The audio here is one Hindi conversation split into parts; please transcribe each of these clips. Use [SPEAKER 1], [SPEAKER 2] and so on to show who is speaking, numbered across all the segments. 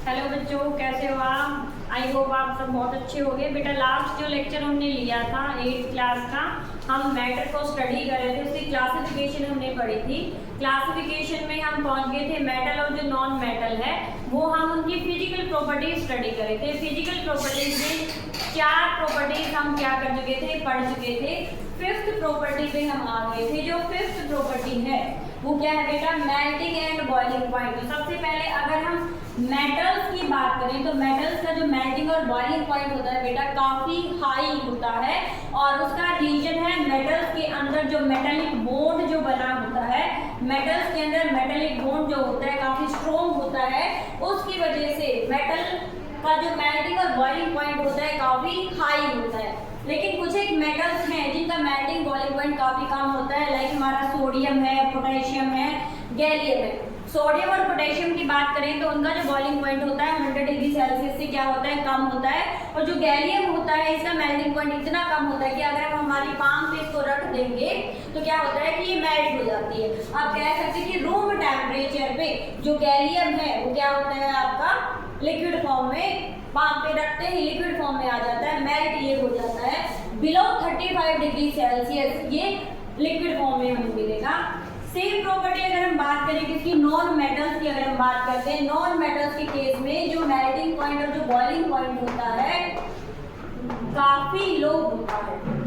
[SPEAKER 1] हेलो बच्चों, कैसे हो आप? आई होप आप सब बहुत अच्छे हो गए। बेटा लास्ट जो लेक्चर हमने लिया था 8th क्लास का, हम मैटर को स्टडी कर रहे थे, उसकी क्लासिफिकेशन हमने पढ़ी थी। क्लासिफिकेशन में हम पहुंच गए थे मेटल और जो नॉन मेटल है वो हम उनकी फिजिकल प्रॉपर्टीज स्टडी कर रहे थे। फिजिकल प्रॉपर्टीज में 4 प्रॉपर्टीज हम क्या कर चुके थे, पढ़ चुके थे। 5th प्रॉपर्टी पे हम आ गए थे। जो 5th प्रॉपर्टी है वो क्या है बेटा, मेल्टिंग एंड बॉइलिंग पॉइंट। तो सबसे पहले अगर हम मेटल्स की बात करें तो मेटल्स का जो मेल्टिंग और बॉइलिंग पॉइंट होता है बेटा काफी हाई होता है, और उसका रीजन है मेटल्स के अंदर जो मेटेलिक बॉन्ड जो बना होता है, मेटल्स के अंदर मेटेलिक बॉन्ड जो होता है काफी स्ट्रॉन्ग होता है, उसकी वजह से मेटल का जो मेल्टिंग और बॉइलिंग पॉइंट होता है काफी हाई होता है। लेकिन कुछ एक मेटल्स हैं जिनका मेल्टिंग बॉइलिंग पॉइंट काफी कम होता है, लाइक हमारा सोडियम है, पोटेशियम है, गैलियम है। सोडियम और पोटेशियम की बात करें तो उनका जो बॉइलिंग पॉइंट होता है 100 डिग्री सेल्सियस से क्या होता है, कम होता है। और जो गैलियम होता है इसका मेल्टिंग पॉइंट इतना कम होता है कि अगर हम हमारी पाम पे इसको रख देंगे तो क्या होता है कि ये मेल्ट हो जाती है। आप कह सकते हैं कि रूम टेम्परेचर पे जो गैलियम है वो क्या होता है आपका लिक्विड फॉर्म में, पाम पे रखते ही लिक्विड फॉर्म में आ जाता है, मेल्ट ये हो जाता है। बिलो 35 डिग्री सेल्सियस ये लिक्विड फॉर्म में हमें मिलेगा। सेम प्रॉपर्टी अगर हम बात करें किसकी, नॉन मेटल्स की अगर हम बात करते हैं, नॉन मेटल्स के केस में जो मेल्टिंग पॉइंट और जो बॉइलिंग पॉइंट होता है काफी लो होता है।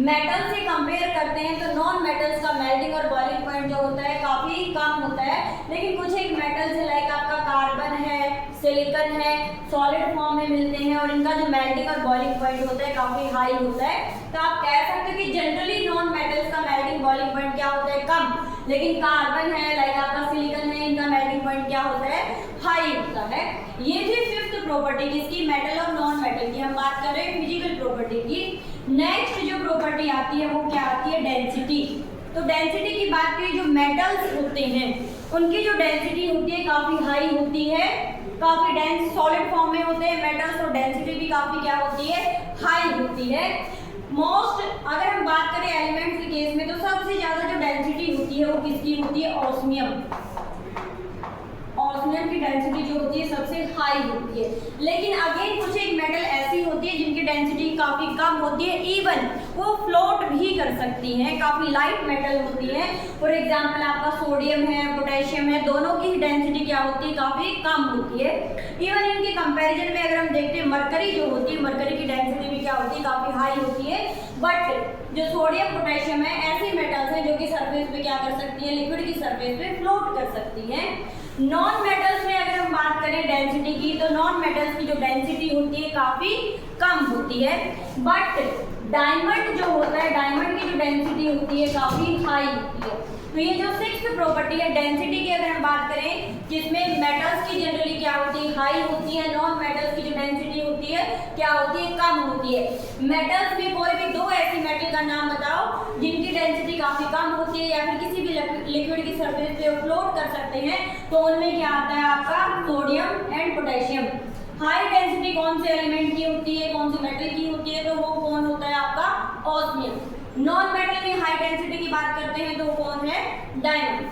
[SPEAKER 1] मेटल से कंपेयर करते हैं तो नॉन मेटल्स का मेल्टिंग और बॉइलिंग पॉइंट जो होता है काफी कम होता है। लेकिन कुछ एक मेटल्स है लाइक आपका कार्बन है, सिलिकॉन है, सॉलिड फॉर्म में मिलते हैं और इनका जो मेल्टिंग और बॉइलिंग पॉइंट होता है काफी हाई होता है। तो आप कह सकते हो कि जनरली नॉन मेटल्स का मेल्टिंग बॉइलिंग पॉइंट क्या होता है, कम। लेकिन कार्बन है लाइक आपका सिलिकॉन है, इनका मेल्टिंग पॉइंट क्या होता है, हाई होता है। ये थी 5th प्रॉपर्टी किसकी, मेटल और नॉन मेटल की। हम बात कर रहे हैं फिजिकल प्रॉपर्टी की। नेक्स्ट जो प्रॉपर्टी आती है वो क्या आती है, डेंसिटी। तो डेंसिटी की बात करें, जो मेटल्स होते हैं उनकी जो डेंसिटी होती है काफी हाई होती है, काफी डेंस सॉलिड फॉर्म में होते हैं मेटल्स, और डेंसिटी भी काफी क्या होती है, हाई होती है। मोस्ट अगर हम बात करें एलिमेंट्स के केस में तो सबसे ज्यादा जो डेंसिटी होती है वो किसकी होती है, ऑस्मियम। ऑस्मियम की डेंसिटी जो होती है सबसे हाई होती है। लेकिन अगेन कुछ एक मेटल ऐसी होती है जिनकी डेंसिटी काफी कम होती है, इवन वो फ्लोट भी कर सकती हैं, काफी लाइट मेटल होती है। फॉर एग्जांपल आपका सोडियम है, पोटेशियम है, दोनों की डेंसिटी क्या होती है, काफी कम होती है। इवन इनके कंपैरिजन में अगर हम देखते हैं मरकरी जो होती है, मरकरी की डेंसिटी भी क्या होती है, काफी हाई होती है। बट जो सोडियम पोटेशियम है ऐसी मेटल्स हैं जो कि सरफेस पे क्या कर सकती है, लिक्विड की सरफेस पे फ्लोट कर सकती है। नॉन मेटल्स में अगर हम बात करें डेंसिटी की तो नॉन मेटल्स की जो डेंसिटी होती है काफी कम होती है। बट डायमंड जो होता है, डायमंड की जो डेंसिटी होती है काफी हाई होती है। तो ये जो 6th प्रॉपर्टी है डेंसिटी की अगर हम बात करें, जिसमें मेटल्स की जनरली क्या होती है, हाई होती है, नॉन मेटल्स की जो डेंसिटी होती है क्या होती है, कम होती है। मेटल्स में कोई भी 2 ऐसी मेटल का नाम बताओ जिनकी डेंसिटी काफी कम होती है या फिर किसी भी लिक्विड की सरफेस पे फ्लोट कर सकते हैं, तो उनमें क्या आता है आपका sodium and potassium. High density कौन से एलिमेंट की होती है, कौन सी मेटल की होती है, तो वो कौन होता है आपका ऑस्मियम। नॉन मेटल में हाई डेंसिटी की बात करते हैं तो कौन है, डायमंड।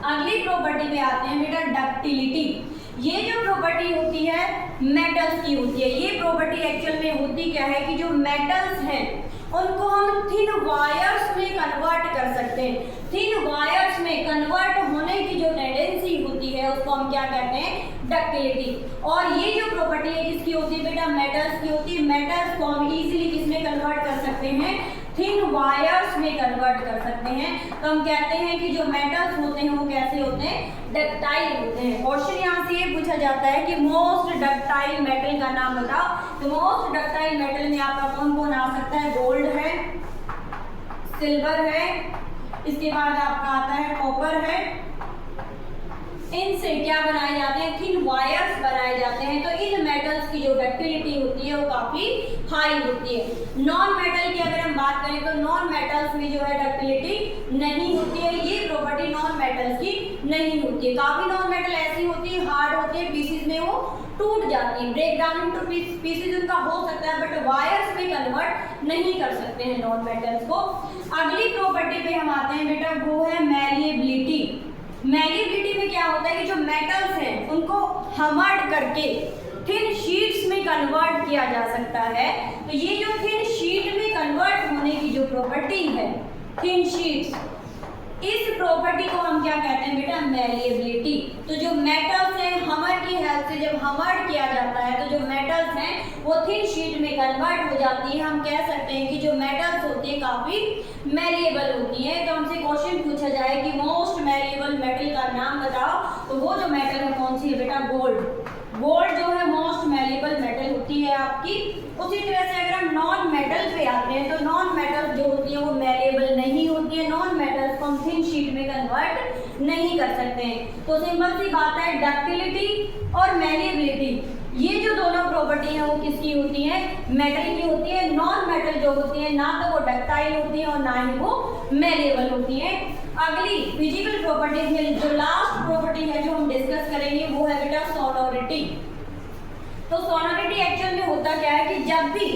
[SPEAKER 1] अगली प्रॉपर्टी पे आते हैं बेटा डक्टिलिटी। ये जो प्रॉपर्टी होती है मेटल्स की होती है। ये प्रॉपर्टी एक्चुअल में होती क्या है कि जो मेटल्स हैं उनको हम थिन वायर्स में कन्वर्ट कर सकते हैं। थिन वायर्स में कन्वर्ट होने की जो टेंडेंसी होती है उसको हम क्या कहते हैं, डक्टिलिटी। और ये जो प्रॉपर्टी है किसकी होती है बेटा, मेटल्स की होती है। मेटल्स को हम इजीली किसमें कन्वर्ट कर सकते हैं, थिन वायर्स में कन्वर्ट कर सकते हैं। तो हम कहते हैं कि जो मेटल्स होते हैं वो कैसे होते हैं, डक्टाइल होते हैं। क्वेश्चन यहाँ से ये पूछा जाता है कि मोस्ट डक्टाइल मेटल का नाम बताओ। तो मोस्ट डक्टाइल मेटल में आपका कौन कौन आ सकता है, गोल्ड है, सिल्वर है, इसके बाद आपका आता है कॉपर है। इनसे क्या बनाए जाते हैं, थिन वायर्स बनाए जाते हैं। तो इन मेटल्स की जो डक्टिलिटी होती है वो काफी हाई होती है। नॉन मेटल की अगर हम बात करें तो नॉन मेटल्स में जो है डक्टिलिटी नहीं होती है। ये प्रॉपर्टी नॉन मेटल्स की नहीं होती है। काफी नॉन मेटल ऐसी होती है, हार्ड होती है, पीसेस में वो टूट जाती है, ब्रेक डाउन इनटू पीसेस उनका हो सकता है, बट वायर्स में कन्वर्ट नहीं कर सकते हैं नॉन मेटल्स को। अगली प्रॉपर्टी पे हम आते हैं बेटा, वो है मैलिएबिलिटी।
[SPEAKER 2] मैलिएबिलिटी में क्या होता है कि जो मेटल्स हैं उनको हमर्ड करके थिन शीट्स में कन्वर्ट किया जा सकता है। तो ये जो थिन शीट में कन्वर्ट होने की जो प्रॉपर्टी है, थिन शीट्स, इस प्रॉपर्टी को हम क्या कहते हैं बेटा, मैलिएबिलिटी। तो जो मेटल्स हैं हमर की हेल्प से जब हमर्ड किया जाता है तो जो मेटल्स हैं वो थिन शीट में कन्वर्ट हो जाती है। हम कह सकते हैं कि जो मेटल्स होती है काफी मैलिएबल होती है। तो हमसे क्वेश्चन पूछा जाए कि मोस्ट मैलिएबल मेटल का नाम बताओ, तो वो जो मेटल है कौन सी है बेटा, गोल्ड। गोल्ड जो है मोस्ट मैलिएबल मेटल होती है आपकी। उसी तरह से अगर हम नॉन मेटल पे आते हैं तो नॉन मेटल जो होती है वो मैलिएबल नहीं होती है। नॉन मेटल्स को हम थिन शीट में कन्वर्ट नहीं कर सकते हैं। तो सिंपल सी बात है, डक्टिलिटी और मैलिएबिलिटी ये जो दोनों प्रॉपर्टी है वो किसकी होती है, मेटल की होती है। नॉन मेटल जो होती है ना तो वो डक्टाइल होती है और ना ही वो मैलिएबल होती है। अगली फिजिकल प्रॉपर्टीज में जो लास्ट प्रॉपर्टी है जो हम डिस्कस करेंगे वो है बेटा सोनोरिटी। तो सोनोरिटी एक्चुअल में होता क्या है कि जब भी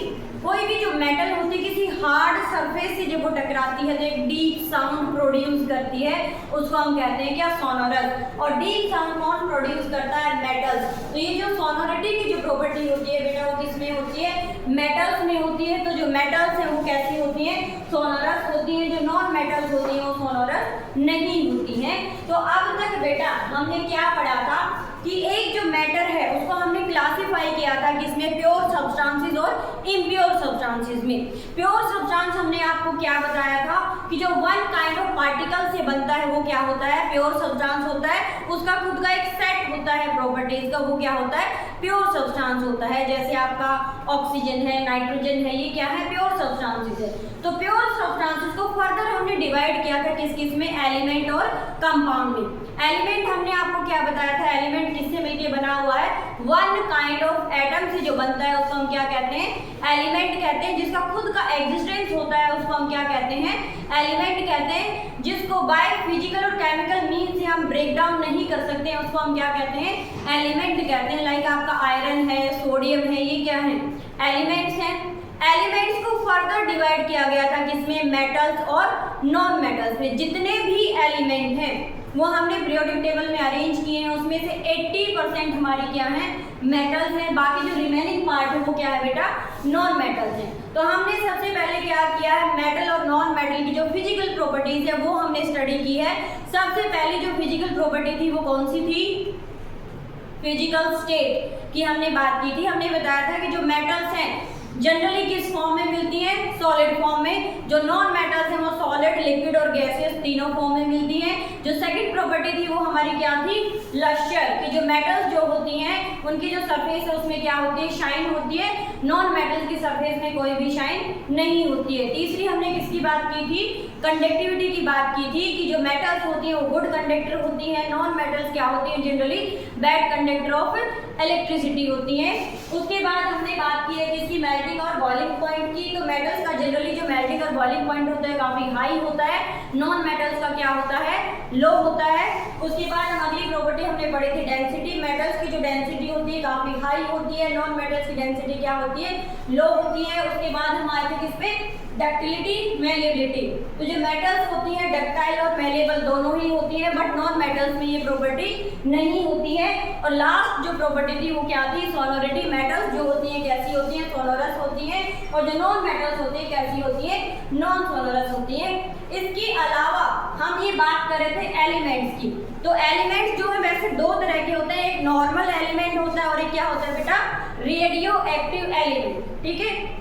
[SPEAKER 2] कोई भी जो मेटल होती है किसी हार्ड सरफेस से जब वो टकराती है तो एक डीप साउंड प्रोड्यूस करती है, उसको हम कहते हैं क्या, सोनोरस। और डीप साउंड कौन प्रोड्यूस करता है, मेटल्स। तो ये जो सोनोरिटी की जो प्रॉपर्टी होती है बेटा वो किसमें होती है, मेटल्स में होती है। तो जो मेटल्स है वो कैसी होती है, सोनोरस होती है। जो नॉन मेटल्स होती है वो सोनोरस नहीं होती है। तो अब तक बेटा हमने क्या पढ़ा था कि एक जो मैटर है उसको हमने क्लासिफाई किया था किसमें, प्योर सब्सटेंसेस और इम्प्योर सब्सटेंसेस में। प्योर सब्सटेंस हमने आपको क्या बताया था कि जो वन काइंड ऑफ पार्टिकल से बनता है वो क्या होता है, प्योर सब्सटेंस होता है। उसका खुद का एक सेट होता है प्रॉपर्टीज का, वो क्या होता है, प्योर सब्सटेंस होता है। जैसे आपका ऑक्सीजन है, नाइट्रोजन है, ये क्या है, प्योर सब्सटेंसेस है। तो प्योर सब्सटेंसेस को फर्दर हमने डिवाइड किया था किस किस में, एलिमेंट और कंपाउंड में। एलिमेंट हमने आपको क्या बताया था, एलिमेंट किससे मिलकर बना हुआ है, वन काइंड ऑफ एटम से जो बनता है उसको हम क्या कहते हैं, एलिमेंट कहते हैं। जिसका खुद का एग्जिस्टेंस होता है उसको हम क्या कहते हैं, एलिमेंट कहते हैं। जिसको बाय फिजिकल और केमिकल मीन से हम ब्रेक डाउन नहीं कर सकते हैं उसको हम क्या कहते हैं, एलिमेंट कहते हैं। लाइक आपका आयरन है, सोडियम है, ये क्या है, एलिमेंट्स हैं। एलिमेंट्स को फर्दर डिवाइड किया गया था किसमें, मेटल्स और नॉन मेटल्स में। जितने भी एलिमेंट हैं वो हमने पीरियोडिक टेबल में अरेंज किए हैं, उसमें से 80% हमारी क्या है, मेटल्स हैं। बाकी जो रिमेनिंग पार्ट है वो क्या है बेटा, नॉन मेटल्स हैं। तो हमने सबसे पहले क्या किया है, मेटल और नॉन मेटल की जो फिजिकल प्रॉपर्टीज है वो हमने स्टडी की है। सबसे पहली जो फिजिकल प्रॉपर्टी थी वो कौन सी थी, फिजिकल स्टेट की हमने बात की थी। हमने बताया था कि जो मेटल्स हैं जनरली किस फॉर्म में मिलती है, सॉलिड फॉर्म में। जो नॉन मेटल्स हैं वो सॉलिड, लिक्विड और गैसियस तीनों फॉर्म में मिलती हैं। जो सेकंड प्रॉपर्टी थी वो हमारी क्या थी, लस्टर, कि जो मेटल्स जो होती हैं उनकी जो सरफेस है उसमें क्या होती है, शाइन होती है। नॉन मेटल्स की सरफेस में कोई भी शाइन नहीं होती है। तीसरी हमने किसकी बात की थी, कंडक्टिविटी की बात की थी कि जो मेटल्स होती है वो गुड कंडक्टर होती है। नॉन मेटल्स क्या होती है, generally bad conductor of electricity होती है। उसके बाद हमने बात की है किसकी, मेल्टिंग और बॉइलिंग पॉइंट की। तो मेटल्स का जनरली जो मेल्टिंग और बॉइलिंग पॉइंट होता है काफी हाई होता है, नॉन मेटल्स का क्या होता है, लो होता है। उसके बाद हम अगली प्रॉपर्टी हमने पढ़ी थी डेंसिटी। मेटल्स की जो डेंसिटी होती है काफी हाई होती है, नॉन मेटल्स की डेंसिटी क्या होती है, लो होती है। उसके बाद हम आए थे किस पे, डक्टिलिटी, मैलिएबिलिटी। तो जो मेटल्स होती है डक्टाइल और मैलिएबल दोनों ही होती है, बट नॉन मेटल्स में ये प्रॉपर्टी नहीं होती है। और लास्ट जो प्रॉपर्टी थी वो क्या थी, सोनोरिटी। मेटल्स जो होती हैं कैसी होती हैं, सोनोरस होती हैं, और जो नॉन मेटल्स होती हैं कैसी होती हैं, नॉन सोनोरस होती हैं। इसके अलावा हम ये बात कर रहे थे एलिमेंट्स की। तो एलिमेंट्स जो है वैसे दो तरह के होते हैं, एक नॉर्मल एलिमेंट होता है और एक क्या होता है बेटा, रेडियो एक्टिव एलिमेंट। ठीक है,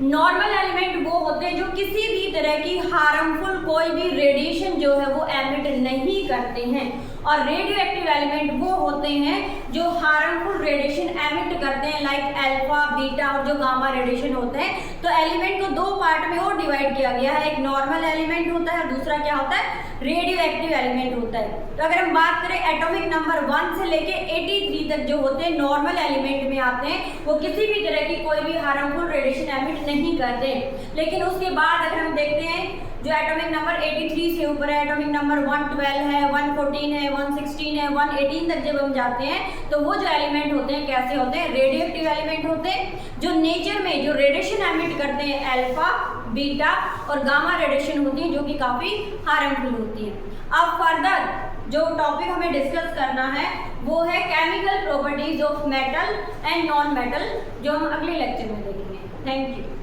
[SPEAKER 2] नॉर्मल एलिमेंट वो होते हैं जो किसी भी तरह की हार्मफुल कोई भी रेडिएशन जो है वो एमिट नहीं करते हैं, और रेडियो एक्टिव एलिमेंट वो होते हैं जो हार्मफुल रेडिएशन एमिट करते हैं, लाइक अल्फा, बीटा और जो गामा रेडिएशन होते हैं। तो एलिमेंट को दो पार्ट में और डिवाइड किया गया है, एक नॉर्मल एलिमेंट होता है और दूसरा क्या होता है, रेडियो एक्टिव एलिमेंट होता है। तो अगर हम बात करें एटॉमिक नंबर 1 से लेके 83 तक जो होते हैं नॉर्मल एलिमेंट में आते हैं, वो किसी भी तरह की कोई भी हार्मफुल रेडिएशन एमिट नहीं करते। लेकिन उसके बाद अगर हम देखते हैं जो एटॉमिक नंबर 83 से ऊपर है, एटॉमिक नंबर 112 है, 114 है, 116 है, 118 तक जब हम जाते हैं तो वो जो एलिमेंट होते हैं कैसे होते हैं, रेडियो एक्टिव एलिमेंट होते हैं, जो नेचर में जो रेडिएशन एमिट करते हैं अल्फा, बीटा और गामा रेडिएशन होती है जो कि काफी हार्मफुल होती है। अब फर्दर जो टॉपिक हमें डिस्कस करना है वो है chemical properties of metal and non metal, जो हम अगले लेक्चर में देखेंगे। Thank you.